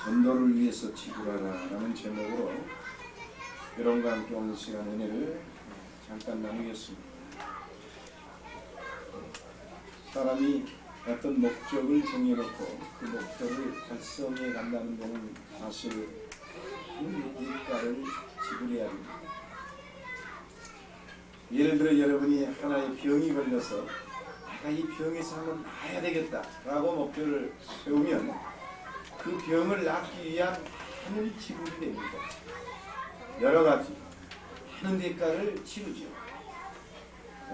전도를 위해서 지불하라라는 제목으로 여러분과 함께 오늘 시간 은혜를 잠깐 나누겠습니다. 사람이 어떤 목적을 정해놓고 그 목적을 달성해 간다는 데는 사실 큰 대가를 지불해야 합니다. 예를 들어 여러분이 하나의 병이 걸려서 내가 이 병에서 한번 나아야 되겠다 라고 목표를 세우면 그 병을 낫기 위한 많은 지불이 됩니다. 여러 가지 많은 대가를 치르죠.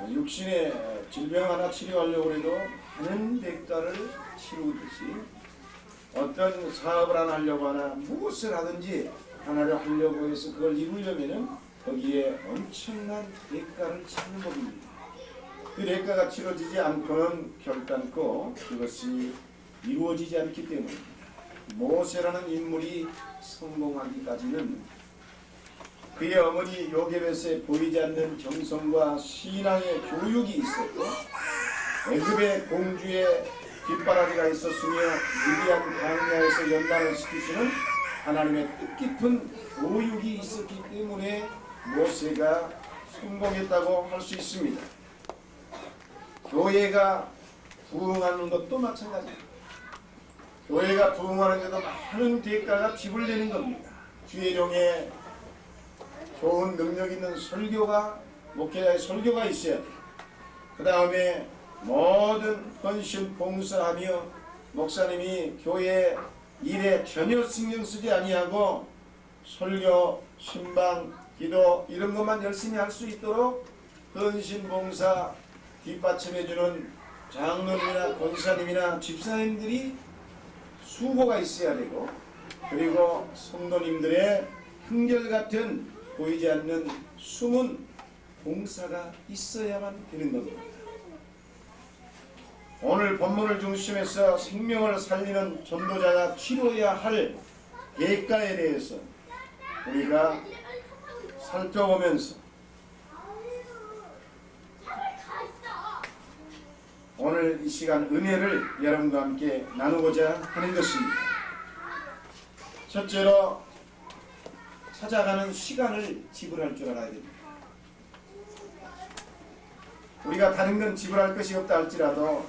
육신의 질병 하나 치료하려고 해도 많은 대가를 치르듯이 어떤 사업을 하나 하려고 하나 무엇을 하든지 하나를 하려고 해서 그걸 이루려면은 거기에 엄청난 대가를 치르는 법입니다. 그 대가가 치러지지 않고는 결단코 그것이 이루어지지 않기 때문입니다. 모세라는 인물이 성공하기까지는 그의 어머니 요게벳에 보이지 않는 정성과 신앙의 교육이 있었고 애굽의 공주의 뒷바라지가 있었으며 미디안 광야에서 연단을 시키시는 하나님의 뜻깊은 교육이 있었기 때문에 모세가 성공했다고 할 수 있습니다. 교회가 부흥하는 것도 마찬가지입니다. 교회가 부흥하는데도 많은 대가가 지불되는 겁니다. 주일용에 좋은 능력 있는 설교가, 목회자의 설교가 있어야 돼요. 그 다음에 모든 헌신 봉사하며 목사님이 교회 일에 전혀 신경 쓰지 아니하고 설교, 신방, 기도 이런 것만 열심히 할 수 있도록 헌신 봉사 뒷받침해주는 장로님이나 권사님이나 집사님들이 수고가 있어야 되고, 그리고 성도님들의 한결같은 보이지 않는 숨은 봉사가 있어야만 되는 겁니다. 오늘 본문을 중심해서 생명을 살리는 전도자가 치러야 할 대가에 대해서 우리가 살펴보면서 오늘 이 시간 은혜를 여러분과 함께 나누고자 하는 것입니다. 첫째로 찾아가는 시간을 지불할 줄 알아야 됩니다. 우리가 다른 건 지불할 것이 없다 할지라도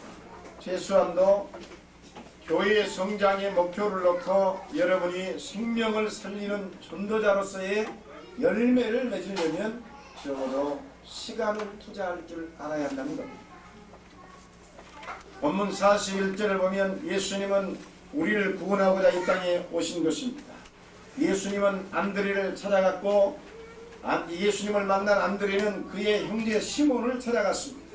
최소한도 교회의 성장의 목표를 놓고 여러분이 생명을 살리는 전도자로서의 열매를 맺으려면 적어도 시간을 투자할 줄 알아야 한다는 겁니다. 본문 41절을 보면 예수님은 우리를 구원하고자 이 땅에 오신 것입니다. 예수님은 안드레를 찾아갔고 예수님을 만난 안드레는 그의 형제 시몬을 찾아갔습니다.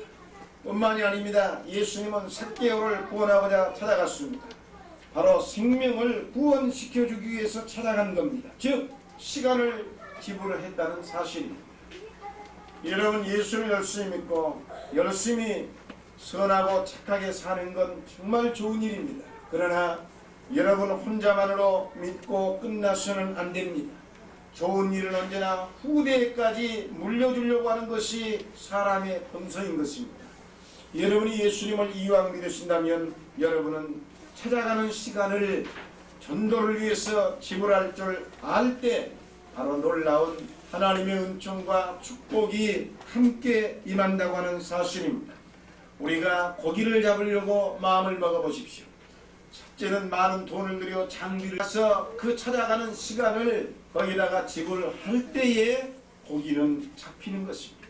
뿐만이 아닙니다. 예수님은 삭개오를 구원하고자 찾아갔습니다. 바로 생명을 구원시켜주기 위해서 찾아간 겁니다. 즉 시간을 지불을 했다는 사실입니다. 여러분 예수를 열심히 믿고 열심히 선하고 착하게 사는 건 정말 좋은 일입니다. 그러나 여러분 혼자만으로 믿고 끝나서는 안 됩니다. 좋은 일은 언제나 후대까지 물려주려고 하는 것이 사람의 본성인 것입니다. 여러분이 예수님을 이왕 믿으신다면 여러분은 찾아가는 시간을 전도를 위해서 지불할 줄 알 때 바로 놀라운 하나님의 은총과 축복이 함께 임한다고 하는 사실입니다. 우리가 고기를 잡으려고 마음을 먹어보십시오. 첫째는 많은 돈을 들여 장비를 해서 그 찾아가는 시간을 거기다가 지불할 때에 고기는 잡히는 것입니다.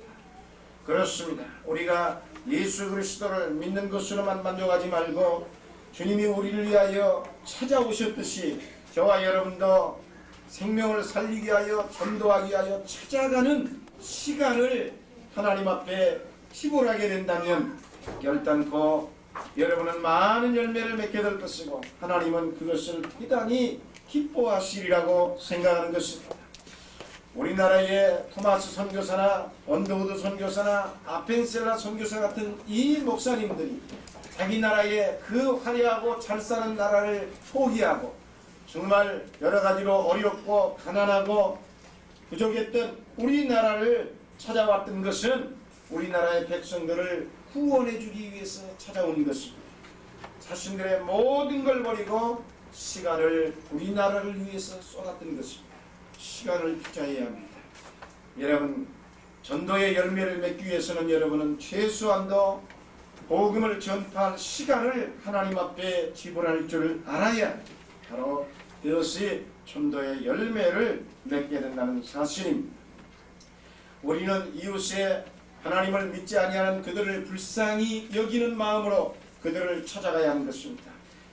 그렇습니다. 우리가 예수 그리스도를 믿는 것으로만 만족하지 말고 주님이 우리를 위하여 찾아오셨듯이 저와 여러분도 생명을 살리기 위하여 전도하기 위하여 찾아가는 시간을 하나님 앞에 지불하게 된다면 결단코 여러분은 많은 열매를 맺게 될 것이고 하나님은 그것을 대단히 기뻐하시리라고 생각하는 것입니다. 우리나라의 토마스 선교사나 언더우드 선교사나 아펜셀라 선교사 같은 이 목사님들이 자기 나라의 그 화려하고 잘 사는 나라를 포기하고 정말 여러 가지로 어렵고 가난하고 부족했던 우리나라를 찾아왔던 것은 우리나라의 백성들을 구원해 주기 위해서 찾아온 것입니다. 자신들의 모든 걸 버리고 시간을 우리나라를 위해서 쏟았던 것입니다. 시간을 투자해야 합니다. 여러분, 전도의 열매를 맺기 위해서는 여러분은 최소한도 복음을 전파할 시간을 하나님 앞에 지불할 줄 알아야 바로 그것이 전도의 열매를 맺게 된다는 사실입니다. 우리는 이웃에 하나님을 믿지 아니하는 그들을 불쌍히 여기는 마음으로 그들을 찾아가야 하는 것입니다.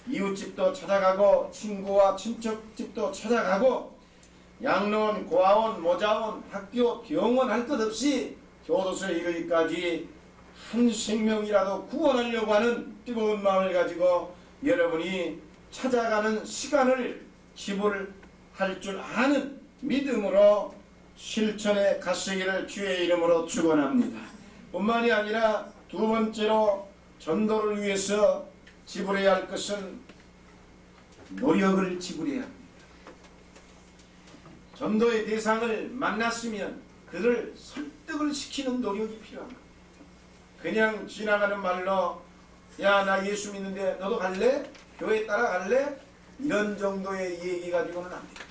이웃집도 찾아가고 친구와 친척집도 찾아가고 양로원, 고아원, 모자원, 학교, 병원 할 것 없이 교도소에 이르기까지 한 생명이라도 구원하려고 하는 뜨거운 마음을 가지고 여러분이 찾아가는 시간을 지불할 줄 아는 믿음으로 실천에 가시기를 주의 이름으로 축원합니다. 뿐만이 아니라 두 번째로 전도를 위해서 지불해야 할 것은 노력을 지불해야 합니다. 전도의 대상을 만났으면 그를 설득을 시키는 노력이 필요합니다. 그냥 지나가는 말로 야, 나 예수 믿는데 너도 갈래? 교회 따라갈래? 이런 정도의 얘기 가지고는 안 됩니다.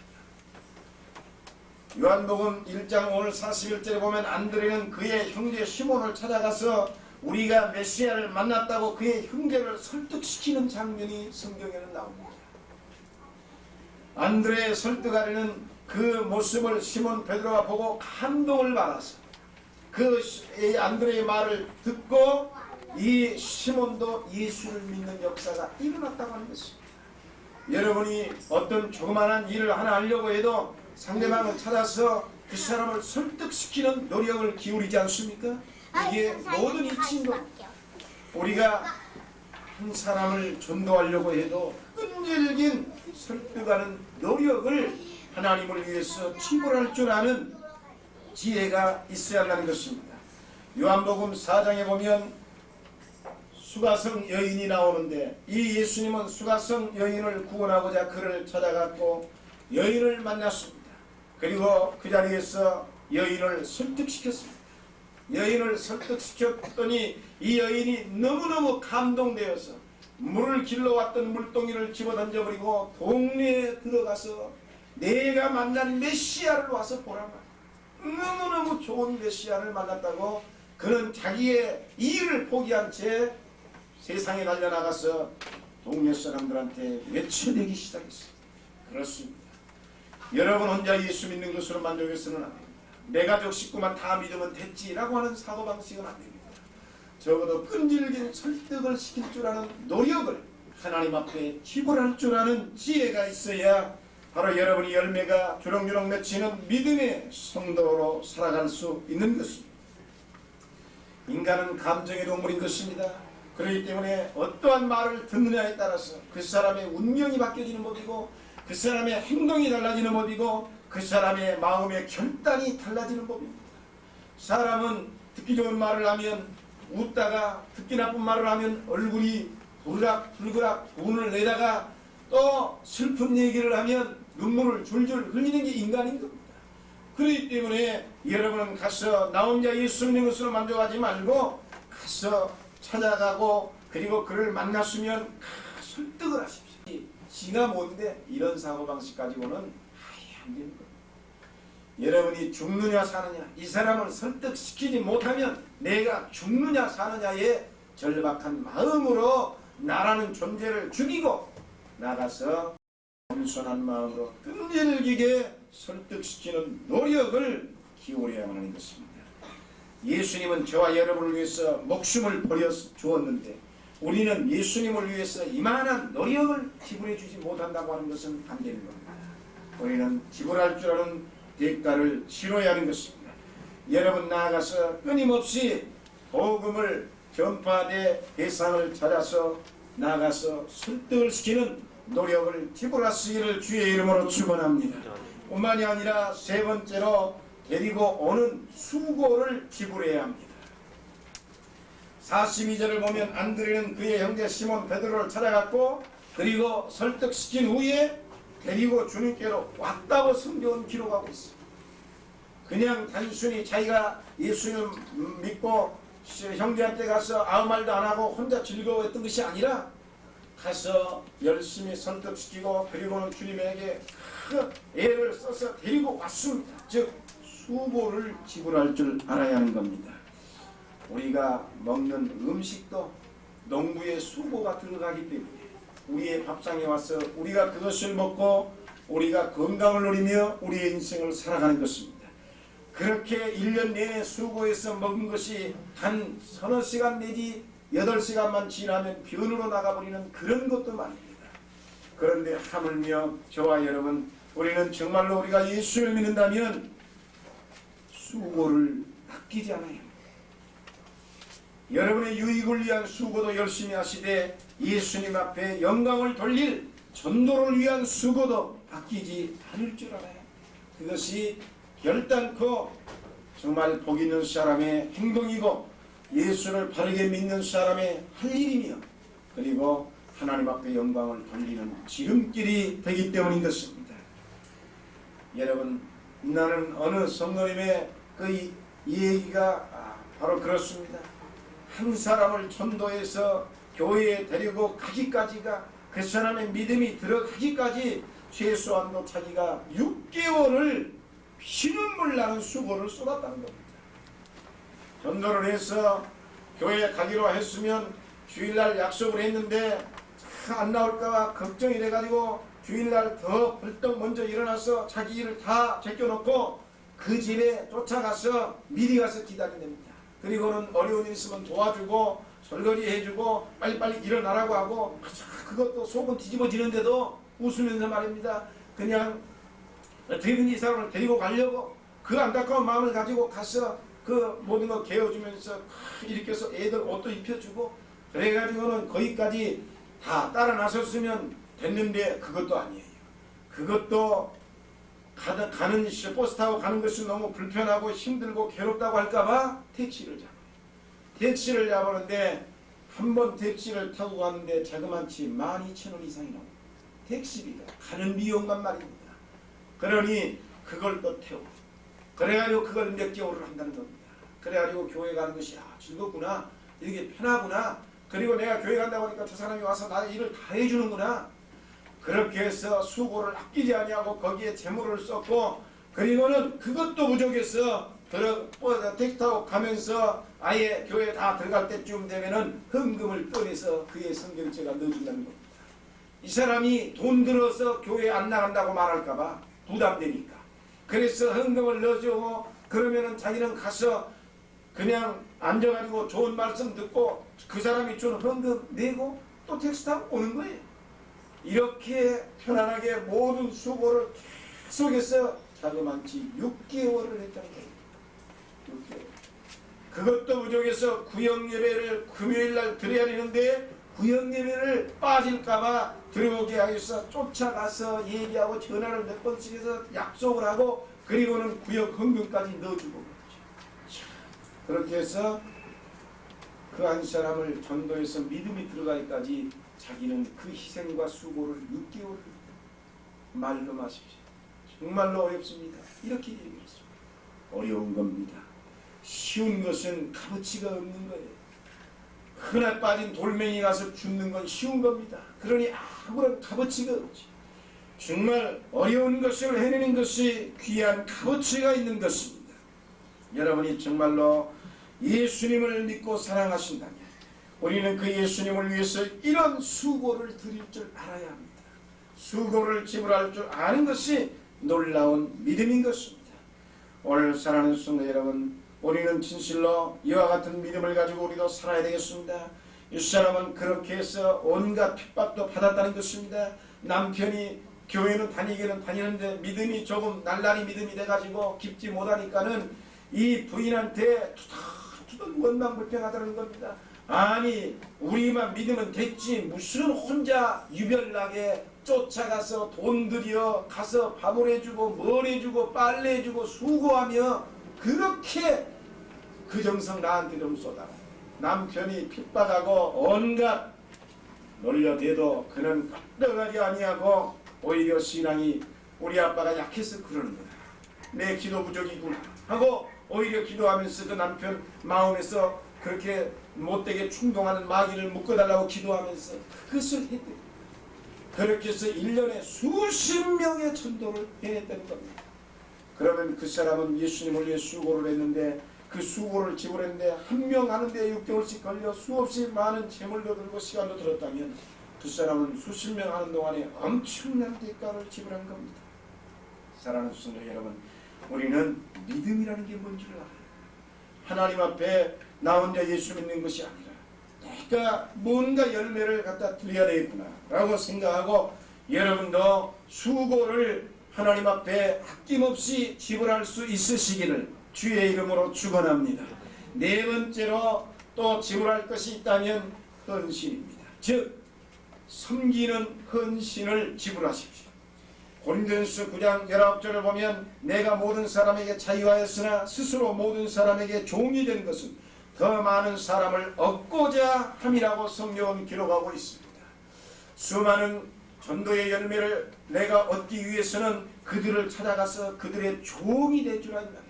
요한복음 1장 오늘 41절에 보면 안드레는 그의 형제 시몬을 찾아가서 우리가 메시아를 만났다고 그의 형제를 설득시키는 장면이 성경에는 나옵니다. 안드레의 설득하려는 그 모습을 시몬 베드로가 보고 감동을 받아서 그 안드레의 말을 듣고 이 시몬도 예수를 믿는 역사가 일어났다고 하는 것입니다. 여러분이 어떤 조그마한 일을 하나 하려고 해도 상대방을 찾아서 그 사람을 설득시키는 노력을 기울이지 않습니까? 이게 모든 이치인도 우리가 한 사람을 전도하려고 해도 끈질긴 설득하는 노력을 하나님을 위해서 지불할 줄 아는 지혜가 있어야 한다는 것입니다. 요한복음 4장에 보면 수가성 여인이 나오는데 이 예수님은 수가성 여인을 구원하고자 그를 찾아갔고 여인을 만났습니다. 그리고 그 자리에서 여인을 설득시켰습니다. 여인을 설득시켰더니 이 여인이 너무너무 감동되어서 물을 길러왔던 물동이를 집어던져버리고 동네에 들어가서 내가 만난 메시아를 와서 보라. 너무너무 좋은 메시아를 만났다고 그는 자기의 일을 포기한 채 세상에 달려나가서 동네 사람들한테 외쳐내기 시작했어요. 그렇습니다. 여러분 혼자 예수 믿는 것으로 만족해서는 안 됩니다. 내 가족 식구만 다 믿으면 됐지라고 하는 사고방식은 안 됩니다. 적어도 끈질긴 설득을 시킬 줄 아는 노력을 하나님 앞에 지불할 줄 아는 지혜가 있어야 바로 여러분이 열매가 주렁주렁 맺히는 믿음의 성도로 살아갈 수 있는 것입니다. 인간은 감정의 동물인 것입니다. 그렇기 때문에 어떠한 말을 듣느냐에 따라서 그 사람의 운명이 바뀌어지는 법이고 그 사람의 행동이 달라지는 법이고 그 사람의 마음의 결단이 달라지는 법입니다. 사람은 듣기 좋은 말을 하면 웃다가 듣기 나쁜 말을 하면 얼굴이 불그락 돈을 내다가 또 슬픈 얘기를 하면 눈물을 줄줄 흘리는 게 인간인 겁니다. 그렇기 때문에 여러분은 가서 나 혼자 예수 믿는 것으로 만족하지 말고 가서 찾아가고 그리고 그를 만났으면 설득을 하십시오. 지가 뭔데 이런 사고방식 가지고는 아예 안 되는 겁니다. 여러분이 죽느냐 사느냐 이 사람을 설득시키지 못하면 내가 죽느냐 사느냐에 절박한 마음으로 나라는 존재를 죽이고 나가서 겸손한 마음으로 끈질기게 설득시키는 노력을 기울여야만 하는 것입니다. 예수님은 저와 여러분을 위해서 목숨을 버려 주었는데 우리는 예수님을 위해서 이만한 노력을 지불해 주지 못한다고 하는 것은 안 되는 겁니다. 우리는 지불할 줄 아는 대가를 치러야 하는 것입니다. 여러분 나아가서 끊임없이 복음을 전파대 대상을 찾아서 나아가서 설득을 시키는 노력을 지불하시기를 주의 이름으로 축원합니다. 뿐만이 아니라 세 번째로 데리고 오는 수고를 지불해야 합니다. 42절을 보면 안드레는 그의 형제 시몬 베드로를 찾아갔고 그리고 설득시킨 후에 데리고 주님께로 왔다고 성경은 기록하고 있습니다. 그냥 단순히 자기가 예수님 믿고 형제한테 가서 아무 말도 안 하고 혼자 즐거워했던 것이 아니라 가서 열심히 설득시키고 그리고는 주님에게 큰 애를 써서 데리고 왔습니다. 즉 수고를 지불할 줄 알아야 하는 겁니다. 우리가 먹는 음식도 농부의 수고가 들어가기 때문에 우리의 밥상에 와서 우리가 그것을 먹고 우리가 건강을 누리며 우리의 인생을 살아가는 것입니다. 그렇게 1년 내내 수고해서 먹은 것이 한 서너 시간 내지 8시간만 지나면 변으로 나가버리는 그런 것도 말입니다. 그런데 하물며 저와 여러분, 우리는 정말로 우리가 예수를 믿는다면 수고를 아끼지 않아요. 여러분의 유익을 위한 수고도 열심히 하시되 예수님 앞에 영광을 돌릴 전도를 위한 수고도 아끼지 않을 줄 알아요. 그것이 결단코 정말 복 있는 사람의 행동이고 예수를 바르게 믿는 사람의 할 일이며 그리고 하나님 앞에 영광을 돌리는 지름길이 되기 때문인 것입니다. 여러분, 나는 어느 성도님의 그 얘기가 바로 그렇습니다. 한 사람을 전도해서 교회에 데리고 가기까지가 그 사람의 믿음이 들어가기까지 최소한도 자기가 6개월을 피눈물 나는 수고를 쏟았다는 겁니다. 전도를 해서 교회에 가기로 했으면 주일날 약속을 했는데 안 나올까봐 걱정이 돼가지고 주일날 더 벌떡 먼저 일어나서 자기 일을 다 제껴놓고 그 집에 쫓아가서 미리 가서 기다린답니다. 그리고는 어려운 일 있으면 도와주고 설거지 해주고 빨리빨리 일어나라고 하고 그것도 속은 뒤집어지는데도 웃으면서 말입니다. 그냥 어떻게든 이 사람을 데리고 가려고 그 안타까운 마음을 가지고 가서 그 모든 거 개어주면서 이렇게 해서 애들 옷도 입혀주고 그래가지고는 거기까지 다 따라 나섰으면 됐는데 그것도 아니에요. 그것도 가는 버스 타고 가는 것이 너무 불편하고 힘들고 괴롭다고 할까봐 택시를 잡아요. 택시를 잡았는데 한 번 택시를 타고 가는데 자그마치 12,000원 이상이 나옵니다. 택시비가 가는 비용만 말입니다. 그러니 그걸 또 태우고 그래가지고 그걸 몇 개월을 한다는 겁니다. 그래가지고 교회 가는 것이 즐겁구나, 이게 편하구나, 그리고 내가 교회 간다고 하니까 저 사람이 와서 나의 일을 다 해주는구나, 그렇게 해서 수고를 아끼지 아니하고 거기에 재물을 썼고 그리고는 그것도 부족해서 택시 타고 가면서 아예 교회 다 들어갈 때쯤 되면은 헌금을 꺼내서 그의 성경책에 넣어준다는 겁니다. 이 사람이 돈 들어서 교회 안 나간다고 말할까봐 부담되니까 그래서 헌금을 넣어주고 그러면은 자기는 가서 그냥 앉아가지고 좋은 말씀 듣고 그 사람이 준 헌금 내고 또 택시 타고 오는 거예요. 이렇게 편안하게 모든 수고를 계속해서 자그마치 6개월을 했다는 거예요. 6개월. 그것도 부족해서 구역예배를 금요일날 드려야 되는데 구역예배를 빠질까봐 들어오게 하기 위해서 쫓아가서 얘기하고 전화를 몇 번씩 해서 약속을 하고 그리고는 구역 헌금까지 넣어주고 그렇죠. 그렇게 해서 그 한 사람을 전도해서 믿음이 들어가기까지 자기는 그 희생과 수고를 6개월 말로 마십시오. 정말로 어렵습니다. 이렇게 얘기했습니다. 어려운 겁니다. 쉬운 것은 값어치가 없는 거예요. 흔해 빠진 돌멩이 가서 죽는 건 쉬운 겁니다. 그러니 아무런 값어치가 없지. 정말 어려운 것을 해내는 것이 귀한 값어치가 있는 것입니다. 여러분이 정말로 예수님을 믿고 사랑하신다면 우리는 그 예수님을 위해서 이런 수고를 드릴 줄 알아야 합니다. 수고를 지불할 줄 아는 것이 놀라운 믿음인 것입니다. 오늘 사랑하는 성도 여러분, 우리는 진실로 이와 같은 믿음을 가지고 우리도 살아야 되겠습니다. 이 사람은 그렇게 해서 온갖 핍박도 받았다는 것입니다. 남편이 교회는 다니기는 다니는데 믿음이 조금 날라리 믿음이 돼가지고 깊지 못하니까는 이 부인한테 투덜투덜 원망불평하다는 겁니다. 아니 우리만 믿으면 됐지 무슨 혼자 유별나게 쫓아가서 돈 들여 가서 밥을 해주고 뭘 해주고 빨래 해주고 수고하며 그렇게 그 정성 나한테 좀 쏟아라. 남편이 핍박하고 온갖 놀려대도 그는 끄떡하지 아니하고 오히려 신앙이 우리 아빠가 약해서 그러는구나, 내 기도 부족이구나 하고 오히려 기도하면서 그 남편 마음에서 그렇게 못되게 충동하는 마귀를 묶어달라고 기도하면서 그것을 했대요. 그렇게 해서 1년에 수십 명의 전도를 해냈다는 겁니다. 그러면 그 사람은 예수님을 위해 수고를 했는데 그 수고를 지불했는데 한 명 하는데 6개월씩 걸려 수없이 많은 재물도 들고 시간도 들었다면 그 사람은 수십 명 하는 동안에 엄청난 대가를 지불한 겁니다. 사랑하는 성도 여러분, 우리는 믿음이라는 게 뭔지 알아요. 하나님 앞에 나 혼자 예수 믿는 것이 아니라 내가 뭔가 열매를 갖다 드려야 되겠구나 라고 생각하고 여러분도 수고를 하나님 앞에 아낌없이 지불할 수 있으시기를 주의 이름으로 축원합니다. 네 번째로 또 지불할 것이 있다면 헌신입니다. 즉 섬기는 헌신을 지불하십시오. 고린도전서 9장 19절을 보면 내가 모든 사람에게 자유하였으나 스스로 모든 사람에게 종이 된 것은 더 많은 사람을 얻고자 함이라고 성경은 기록하고 있습니다. 수많은 전도의 열매를 내가 얻기 위해서는 그들을 찾아가서 그들의 종이 될 줄 알아야 합니다.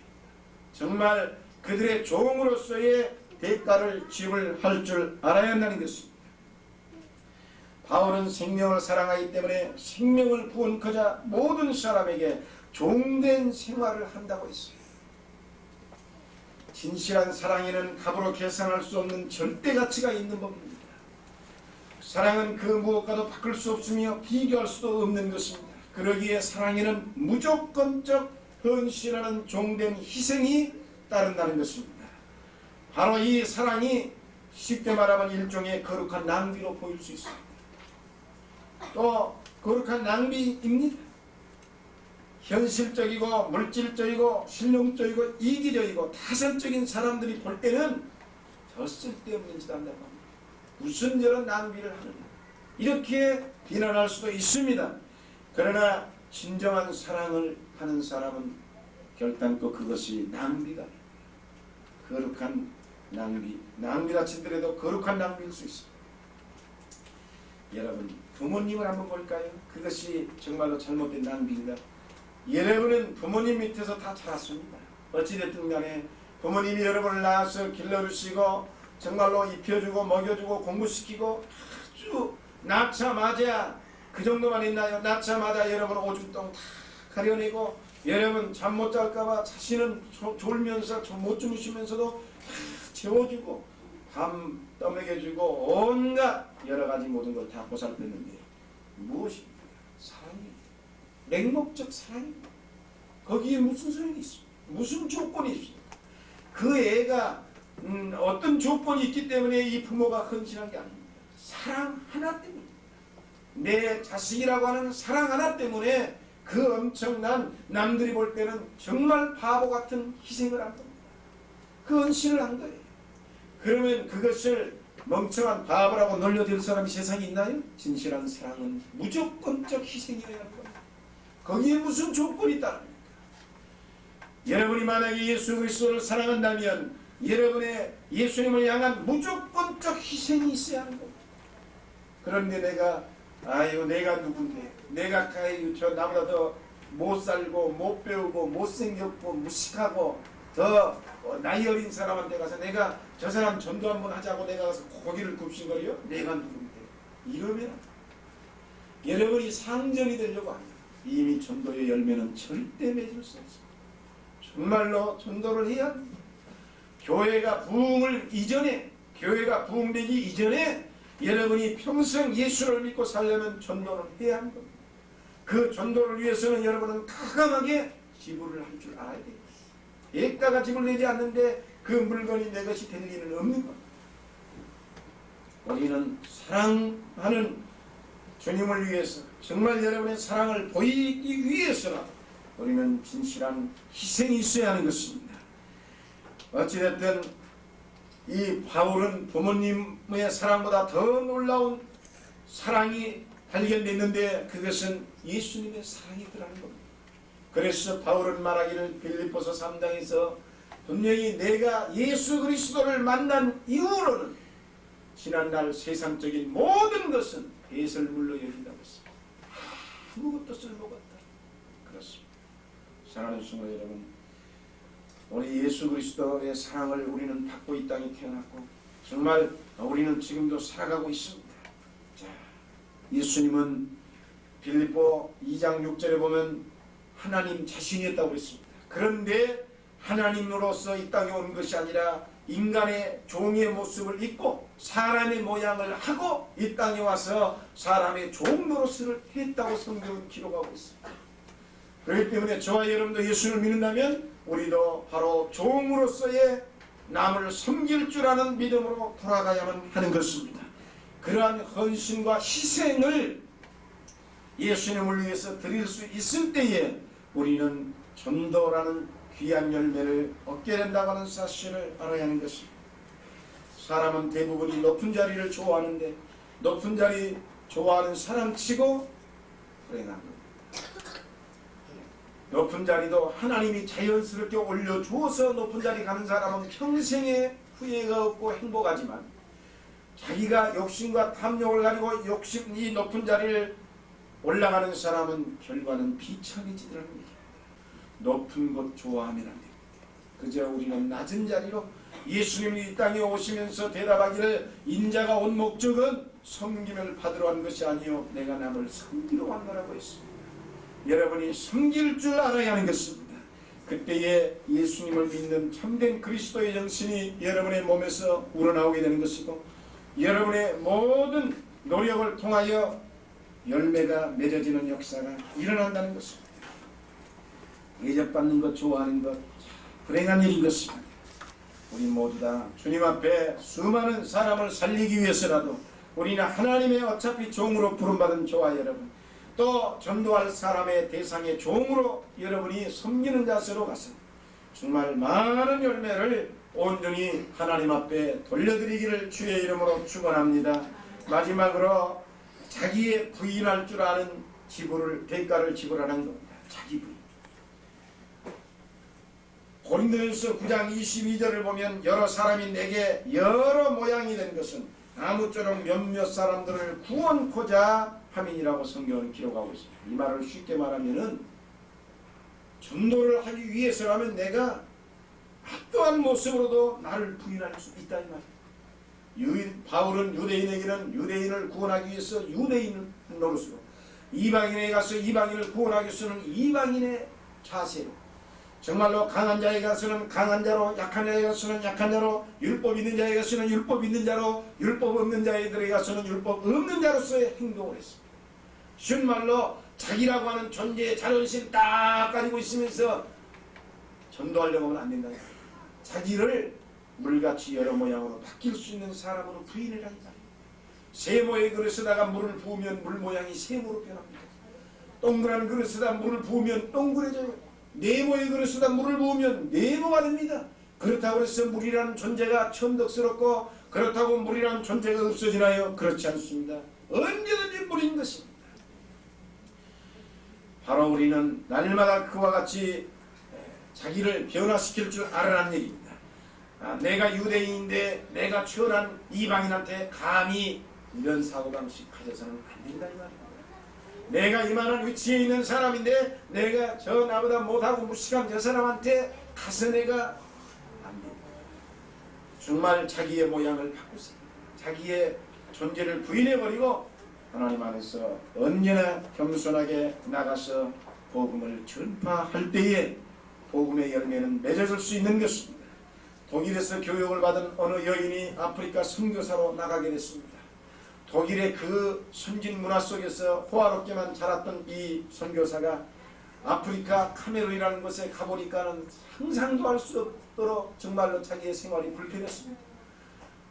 정말 그들의 종으로서의 대가를 지불할 줄 알아야 한다는 것입니다. 바울은 생명을 사랑하기 때문에 생명을 구원코자 모든 사람에게 종된 생활을 한다고 했어요. 진실한 사랑에는 값으로 계산할 수 없는 절대 가치가 있는 법입니다. 사랑은 그 무엇과도 바꿀 수 없으며 비교할 수도 없는 것입니다. 그러기에 사랑에는 무조건적 헌신하는 종된 희생이 따른다는 것입니다. 바로 이 사랑이 쉽게 말하면 일종의 거룩한 낭비로 보일 수 있습니다. 또 거룩한 낭비입니다. 현실적이고 물질적이고 실용적이고 이기적이고 타선적인 사람들이 볼 때는 저 쓸데없는 짓 한다고 합니다. 무슨 저런 낭비를 하느냐 이렇게 비난할 수도 있습니다. 그러나 진정한 사랑을 하는 사람은 결단코 그것이 낭비가 아닙니다. 거룩한 낭비라 치더라도 거룩한 낭비일 수 있습니다. 여러분 부모님을 한번 볼까요? 그것이 정말로 잘못된 낭비인가? 여러분은 부모님 밑에서 다 자랐습니다. 어찌됐든 간에 부모님이 여러분을 낳아서 길러주시고 정말로 입혀주고 먹여주고 공부시키고 아주 낳자마자 그 정도만 있나요? 낳자마자 여러분 오줌똥 다 가려내고 여러분 잠 못 잘까봐 자신은 졸면서 못 주무시면서도 재워주고 밤 떠먹여주고 온갖 여러가지 모든 걸 다 보살폈는데 무엇입니까? 사랑이에요. 맹목적 사랑입니다. 거기에 무슨 소용이 있습니까? 무슨 조건이 있습니까? 그 애가 어떤 조건이 있기 때문에 이 부모가 헌신한 게 아닙니다. 사랑 하나 때문입니다. 내 자식이라고 하는 사랑 하나 때문에 그 엄청난 남들이 볼 때는 정말 바보 같은 희생을 한 겁니다. 그 헌신을 한 거예요. 그러면 그것을 멍청한 바보라고 놀려댈 사람이 세상에 있나요? 진실한 사랑은 무조건적 희생이어야 하는 겁니다. 거기에 무슨 조건이 있다랍니까? 여러분이 만약에 예수 그리스도를 사랑한다면 여러분의 예수님을 향한 무조건적 희생이 있어야 하는 겁니다. 그런데 내가 누군데 내가 저 나보다 더 못 살고 못 배우고 못생겼고 무식하고 더 나이 어린 사람한테 가서 내가 저 사람 전도 한번 하자고 내가 가서 고기를 굽신거려? 내가 누군데? 이러면 여러분이 상전이 되려고 합니다. 이미 전도의 열매는 절대 맺을 수 없습니다. 정말로 전도를 해야 합니다. 교회가 부흥되기 이전에 여러분이 평생 예수를 믿고 살려면 전도를 해야 합니다. 그 전도를 위해서는 여러분은 과감하게 지불을 할 줄 알아야 됩니다. 애가가 지불되지 않는데 그 물건이 내 것이 될 리는 없는 겁니다. 우리는 사랑하는 주님을 위해서 정말 여러분의 사랑을 보이기 위해서라도 우리는 진실한 희생이 있어야 하는 것입니다. 어찌됐든 이 바울은 부모님의 사랑보다 더 놀라운 사랑이 발견됐는데 그것은 예수님의 사랑이더라는 겁니다. 그래서 바울은 말하기를 빌립보서 3장에서 분명히 내가 예수 그리스도를 만난 이후로는 지난날 세상적인 모든 것은 배설물로 여긴다고 했습니다. 아무것도 쓸모가 없다. 그렇습니다. 사랑하는 성도 여러분, 우리 예수 그리스도의 사랑을 우리는 받고 이 땅에 태어났고 정말 우리는 지금도 살아가고 있습니다. 자, 예수님은 빌립보 2장 6절에 보면 하나님 자신이었다고 했습니다. 그런데 하나님으로서 이 땅에 온 것이 아니라 인간의 종의 모습을 입고 사람의 모양을 하고 이 땅에 와서 사람의 종 노릇을 했다고 성경은 기록하고 있습니다. 그렇기 때문에 저와 여러분도 예수를 믿는다면 우리도 바로 종으로서의 남을 섬길 줄 아는 믿음으로 돌아가야만 하는 것입니다. 그러한 헌신과 희생을 예수님을 위해서 드릴 수 있을 때에 우리는 전도라는 귀한 열매를 얻게 된다고 하는 사실을 알아야 하는 것입니다. 사람은 대부분이 높은 자리를 좋아하는데 높은 자리 좋아하는 사람치고 불행합니다. 높은 자리도 하나님이 자연스럽게 올려주어서 높은 자리 가는 사람은 평생에 후회가 없고 행복하지만 자기가 욕심과 탐욕을 가지고 이 높은 자리를 올라가는 사람은 결과는 비참해지더랍니다. 높은 곳 좋아하면 안 됩니다. 그저 우리는 낮은 자리로 예수님이 이 땅에 오시면서 대답하기를 인자가 온 목적은 섬김을 받으러 한 것이 아니요 내가 남을 섬기러 왔노라고 했습니다. 여러분이 섬길 줄 알아야 하는 것입니다. 그때에 예수님을 믿는 참된 그리스도의 정신이 여러분의 몸에서 우러나오게 되는 것이고 여러분의 모든 노력을 통하여 열매가 맺어지는 역사가 일어난다는 것입니다. 대접받는 것 좋아하는 것 불행한 일인 것입니다. 우리 모두 다 주님 앞에 수많은 사람을 살리기 위해서라도 우리는 하나님의 어차피 종으로 부름받은 저와 여러분 또 전도할 사람의 대상의 종으로 여러분이 섬기는 자세로 가서 정말 많은 열매를 온전히 하나님 앞에 돌려드리기를 주의 이름으로 축원합니다. 마지막으로 자기의 부인할 줄 아는 대가를 지불하는 겁니다. 자기 부인. 고린도전서 9장 22절을 보면 여러 사람이 내게 여러 모양이 된 것은 아무쪼록 몇몇 사람들을 구원코자 함이니라고 성경은 기록하고 있습니다. 이 말을 쉽게 말하면은 전도를 하기 위해서라면 내가 어떠한 모습으로도 나를 부인할 수 있다 이 말이에요. 바울은 유대인에게는 유대인을 구원하기 위해서 유대인을 노릇으로 이방인에 가서 이방인을 구원하기 위해서는 이방인의 자세로 정말로 강한 자에 가서는 강한 자로 약한 자에 가서는 약한 자로 율법 있는 자에 가서는 율법 있는 자로 율법 없는 자들에 가서는 율법 없는 자로서의 행동을 했습니다. 쉬운 말로 자기라고 하는 존재의 자존심 딱 가지고 있으면서 전도하려고 하면 안 된다. 자기를 물같이 여러 모양으로 바뀔 수 있는 사람으로 부인을 한다. 세모의 그릇에다가 물을 부으면 물 모양이 세모로 변합니다. 동그란 그릇에다 물을 부으면 동그래져요. 네모의 그릇에다 물을 부으면 네모가 됩니다. 그렇다고 해서 물이라는 존재가 천덕스럽고 그렇다고 물이라는 존재가 없어지나요? 그렇지 않습니다. 언제든지 물인 것입니다. 바로 우리는 날마다 그와 같이 자기를 변화시킬 줄 알아라는 얘기입니다. 내가 유대인인데 내가 치열한 이방인한테 감히 이런 사고방식 가져서는 안 된다 이 말입니다. 내가 이만한 위치에 있는 사람인데 내가 저 나보다 못하고 무식한 저 사람한테 가서 내가 안 된다. 정말 자기의 모양을 바꾸세요. 자기의 존재를 부인해버리고 하나님 안에서 언제나 겸손하게 나가서 복음을 전파할 때에 복음의 열매는 맺어질 수 있는 것입니다. 독일에서 교육을 받은 어느 여인이 아프리카 선교사로 나가게 됐습니다. 독일의 그 선진 문화 속에서 호화롭게만 자랐던 이 선교사가 아프리카 카메룬이라는 곳에 가보니까는 상상도 할 수 없도록 정말로 자기의 생활이 불편했습니다.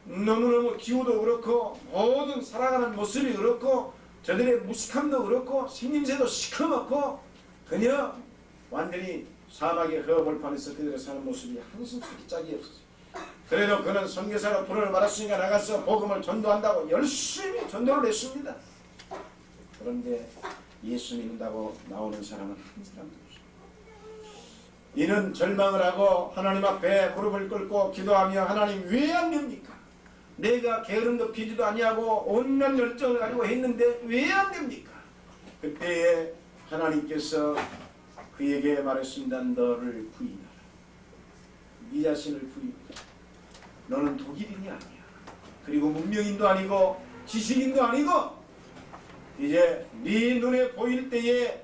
너무너무 기후도 그렇고 모든 살아가는 모습이 그렇고 저들의 무식함도 그렇고 생김새도 시커멓고 그녀 완전히 사막의 허벌판에서 그들의 사는 모습이 한숨 쉴 짝이 없었어요. 그래도 그는 선교사로 부름을 받았으니까 나가서 복음을 전도한다고 열심히 전도를 했습니다. 그런데 예수 믿는다고 나오는 사람은 한 사람도 없습니다. 이는 절망을 하고 하나님 앞에 무릎을 꿇고 기도하며 하나님 왜 안 됩니까? 내가 게으름도 피지도 아니하고 온갖 열정을 가지고 했는데 왜 안 됩니까? 그때에 하나님께서 그에게 말했습니다. 너를 부인하라. 네 자신을 부인하라. 너는 독일인이 아니야. 그리고 문명인도 아니고 지식인도 아니고 이제 네 눈에 보일 때에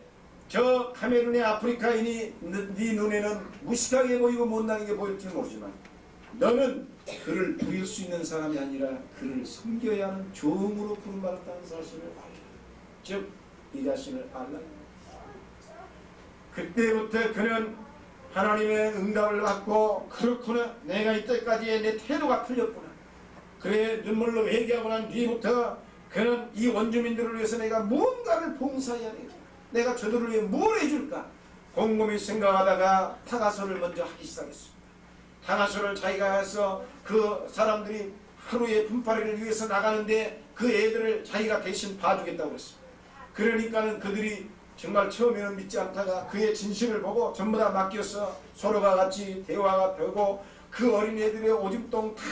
저 카메룬의 아프리카인이 네 눈에는 무식하게 보이고 못나게 보일지 모르지만 너는 그를 부릴 수 있는 사람이 아니라 그를 섬겨야 하는 종으로 부름받았다는 사실을 알라. 즉 이 자신을 알라. 그때부터 그는 하나님의 응답을 받고 그렇구나, 내가 이때까지의 내 태도가 틀렸구나, 그래 눈물로 회개하고 난 뒤부터 그는 이 원주민들을 위해서 내가 무언가를 봉사해야 되겠다, 내가 저들을 위해 뭘 해줄까 곰곰이 생각하다가 타가서를 먼저 하기 시작했습니다. 타가서를 자기가 해서 그 사람들이 하루에 분파리를 위해서 나가는데 그 애들을 자기가 대신 봐주겠다고 했습니다. 그러니까는 그들이 정말 처음에는 믿지 않다가 그의 진실을 보고 전부 다 맡겨서 서로가 같이 대화가 되고 그 어린애들의 오줌똥 다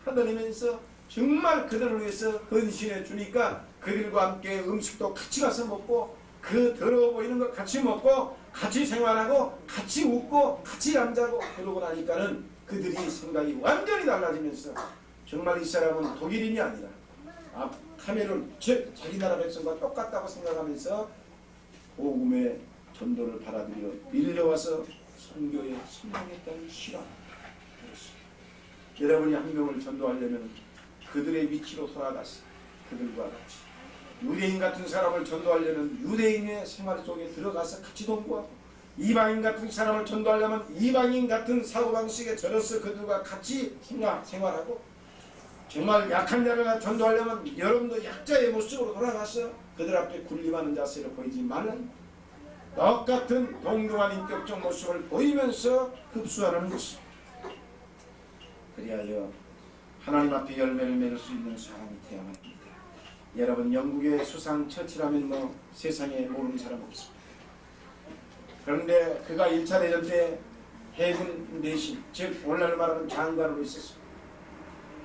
받아내면서 정말 그들을 위해서 헌신해 주니까 그들과 함께 음식도 같이 가서 먹고 그 더러워 보이는 거 같이 먹고 같이 생활하고 같이 웃고 같이 잠자고 그러고 나니까는 그들이 생각이 완전히 달라지면서 정말 이 사람은 독일인이 아니라 카메룬 즉 자기 나라 백성과 똑같다고 생각하면서 복음의 전도를 받아들여 밀려와서 선교에 성공했다는 실화. 여러분이 한 명을 전도하려면 그들의 위치로 돌아가서 그들과 같이 유대인 같은 사람을 전도하려면 유대인의 생활 속에 들어가서 같이 동거하고 이방인 같은 사람을 전도하려면 이방인 같은 사고방식에 절어서 그들과 같이 생활하고 정말 약한 자를 전도하려면 여러분도 약자의 모습으로 돌아가서 그들 앞에 군림하는 자세를 보이지 말라는 똑같은 동등한 인격적 모습을 보이면서 흡수하는 것입니다. 그리하여 하나님 앞에 열매를 맺을 수 있는 사람이 되어야 합니다. 여러분 영국의 수상 처치라면 뭐 세상에 모르는 사람 없습니다. 그런데 그가 1차 대전 때 해군 대신 즉 오늘날 말하는 장관으로 있었습니다.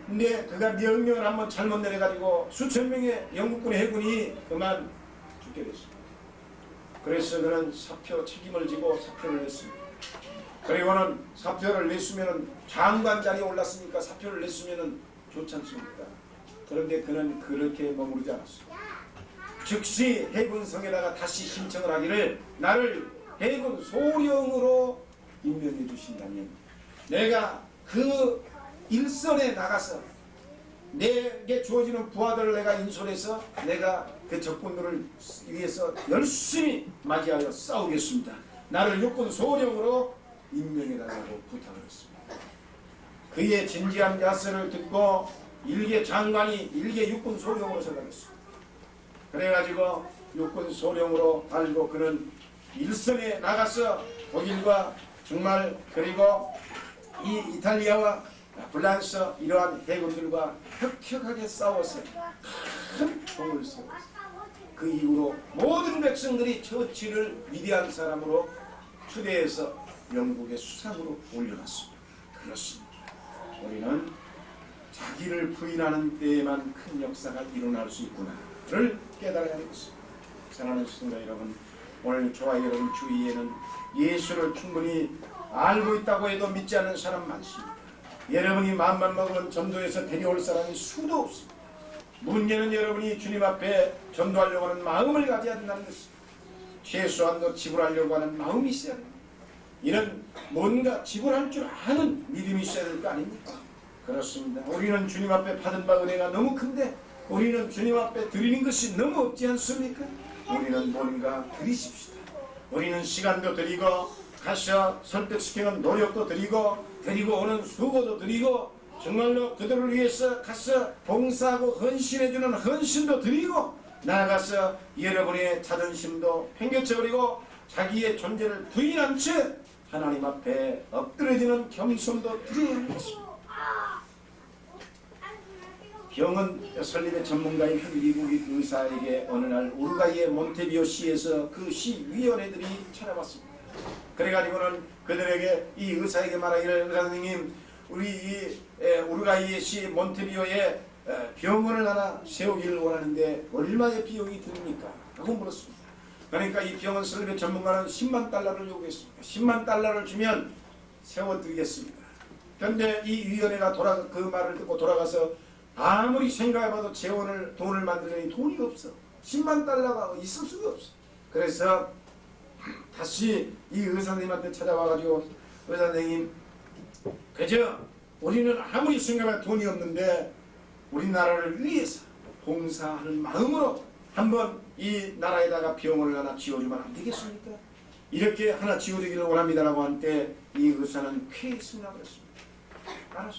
근데 그가 명령을 한번 잘못 내려가지고 수천 명의 영국군의 해군이 그만 죽게 됐습니다. 그래서 그는 사표 책임을 지고 사표를 냈습니다. 그리고는 사표를 냈으면 장관 자리에 올랐으니까 사표를 냈으면 좋지 않습니까? 그런데 그는 그렇게 머무르지 않았습니다. 즉시 해군성에다가 다시 신청을 하기를 나를 해군 소령으로 임명해 주신다면 내가 그 일선에 나가서 내게 주어지는 부하들을 내가 인솔해서 내가 그 적군들을 위해서 열심히 맞이하여 싸우겠습니다. 나를 육군 소령으로 임명해달라고 부탁을 했습니다. 그의 진지한 야설을 듣고 일개 장관이 일개 육군 소령으로 선정했습니다. 그래가지고 육군 소령으로 달고 그는 일선에 나가서 독일과 정말 그리고 이 이탈리아와 프랑스 이러한 해군들과 혁혁하게 싸워서 큰 공을 세웠습니다. 그 이후로 모든 백성들이 처치를 위대한 사람으로 추대해서 영국의 수상으로 올려놨습니다. 그렇습니다. 우리는 자기를 부인하는 때에만 큰 역사가 일어날 수 있구나를 깨달아야 하겠습니다. 사랑하는 시청자 여러분, 오늘 저와 여러분 주위에는 예수를 충분히 알고 있다고 해도 믿지 않는 사람 많습니다. 여러분이 마음만 먹으면 전도해서 데려올 사람이 수도 없습니다. 문제는 여러분이 주님 앞에 전도하려고 하는 마음을 가져야 된다는 것입니다. 최소한도 지불하려고 하는 마음이 있어야 됩니다. 이런 뭔가 지불할 줄 아는 믿음이 있어야 될 거 아닙니까? 그렇습니다. 우리는 주님 앞에 받은 바 은혜가 너무 큰데 우리는 주님 앞에 드리는 것이 너무 없지 않습니까? 우리는 뭔가 드리십시다. 우리는 시간도 드리고 가서 설득시키는 노력도 드리고 데리고 오는 수고도 드리고 정말로 그들을 위해서 가서 봉사하고 헌신해주는 헌신도 드리고 나아가서 여러분의 자존심도 팽개쳐버리고 자기의 존재를 부인한 채 하나님 앞에 엎드려지는 겸손도 드려야 하는 것입니다. 병은 설립의 전문가인 한 미국인 의사에게 어느 날 우루과이의 몬테비오 시에서 그 시위원회들이 찾아왔습니다. 그래가지고는 그들에게 이 의사에게 말하기를 선생님 우리 이 우루과이의 시 몬테비오에 병원을 하나 세우기를 원하는데 얼마의 비용이 듭니까? 라고 물었습니다. 그러니까 이 병원 설립의 전문가는 10만 달러를 요구했습니다. 10만 달러를 주면 세워드리겠습니다. 그런데 이 위원회가 그 말을 듣고 돌아가서 아무리 생각해봐도 재원을 돈을 만들려니 돈이 없어. 10만 달러가 있을 수가 없어. 그래서 다시 이 의사님한테 찾아와가지고 의사님 그저 우리는 아무리 생각해봐도 돈이 없는데 우리나라를 위해서 봉사하는 마음으로 한번 이 나라에다가 병원을 하나 지어주면 안 되겠습니까? 이렇게 하나 지어주기를 원합니다라고 할 때 이 의사는 쾌했습니다 그랬습니다. 알았어.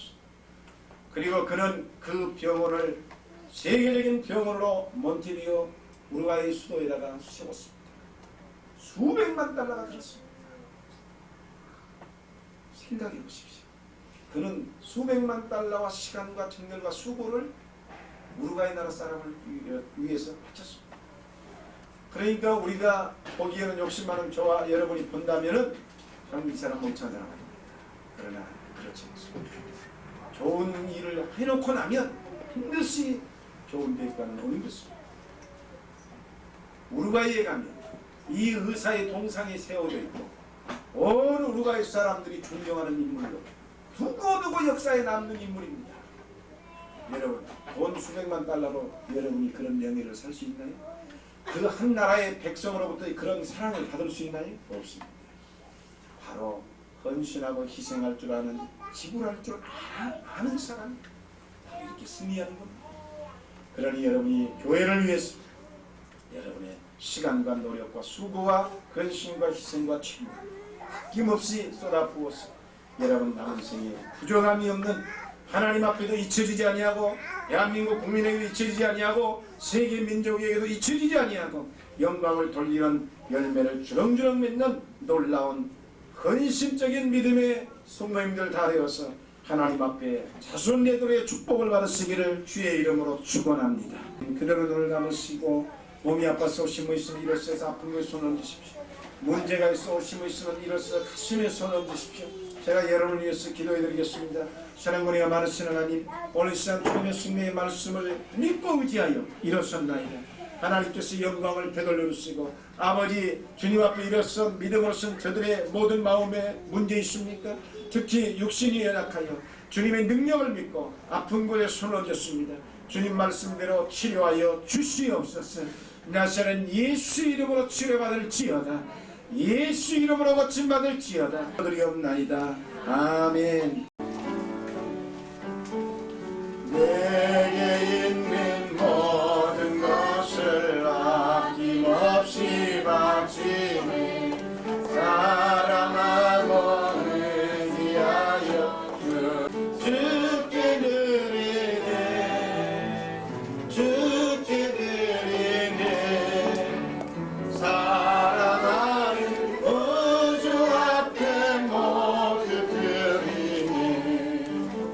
그리고 그는 그 병원을 세계적인 병원으로 몬테비오 우루과이 수도에다가 세웠습니다. 수백만 달러가 들었습니다. 생각해 보십시오. 그는 수백만 달러와 시간과 정열과 수고를 우루과이 나라 사람을 위해서 바쳤습니다. 그러니까 우리가 보기에는 욕심 많은 저와 여러분이 본다면은 참 이 사람 멍청한 사람 아닙니다. 그러나 그렇지 않습니다. 좋은 일을 해놓고 나면 반드시 좋은 대가는 오는 것입니다. 우루과이에 가면 이 의사의 동상이 세워져 있고 온 우루과이 사람들이 존경하는 인물로 두고두고 역사에 남는 인물입니다. 여러분 돈 수백만 달러로 여러분이 그런 명예를 살 수 있나요? 그 한 나라의 백성으로부터 그런 사랑을 받을 수 있나요? 없습니다. 바로 헌신하고 희생할 줄 아는 지불할 줄 아는 사람이 바로 이렇게 승리하는 겁니다. 그러니 여러분이 교회를 위해서 여러분의 시간과 노력과 수고와 헌신과 희생과 취미 아낌없이 쏟아부어서 여러분 남은 생에 부족함이 없는 하나님 앞에도 잊혀지지 아니하고 대한민국 국민에게도 잊혀지지 아니하고 세계 민족에게도 잊혀지지 아니하고 영광을 돌리는 열매를 주렁주렁 맺는 놀라운 헌신적인 믿음의 성도님들 다 되어서 하나님 앞에 자손내들의 축복을 받으시기를 주의 이름으로 축원합니다. 그대로 눈을 감으시고 몸이 아파서 오심이 있으면 일어서서 아픈 것에 손 얹으십시오. 문제가 있어 오심이 있으면 일어서서 가슴에 손 얹으십시오. 제가 여러분을 위해서 기도해드리겠습니다. 사랑권이가 많으신 하나님, 오늘 이 시간 주님의 승리의 말씀을 믿고 의지하여 일어섰나이다. 하나님께서 영광을 되돌려 주시고 아버지 주님 앞에 일어서 믿음으로선 저들의 모든 마음에 문제 있습니까? 특히 육신이 연약하여 주님의 능력을 믿고 아픈 곳에 손을 얹었습니다. 주님 말씀대로 치료하여 주시옵소서. 나사렛 예수 이름으로 치료받을지어다. 예수 이름으로 고침받을지어다. 드리옵나이다. 아멘. 네.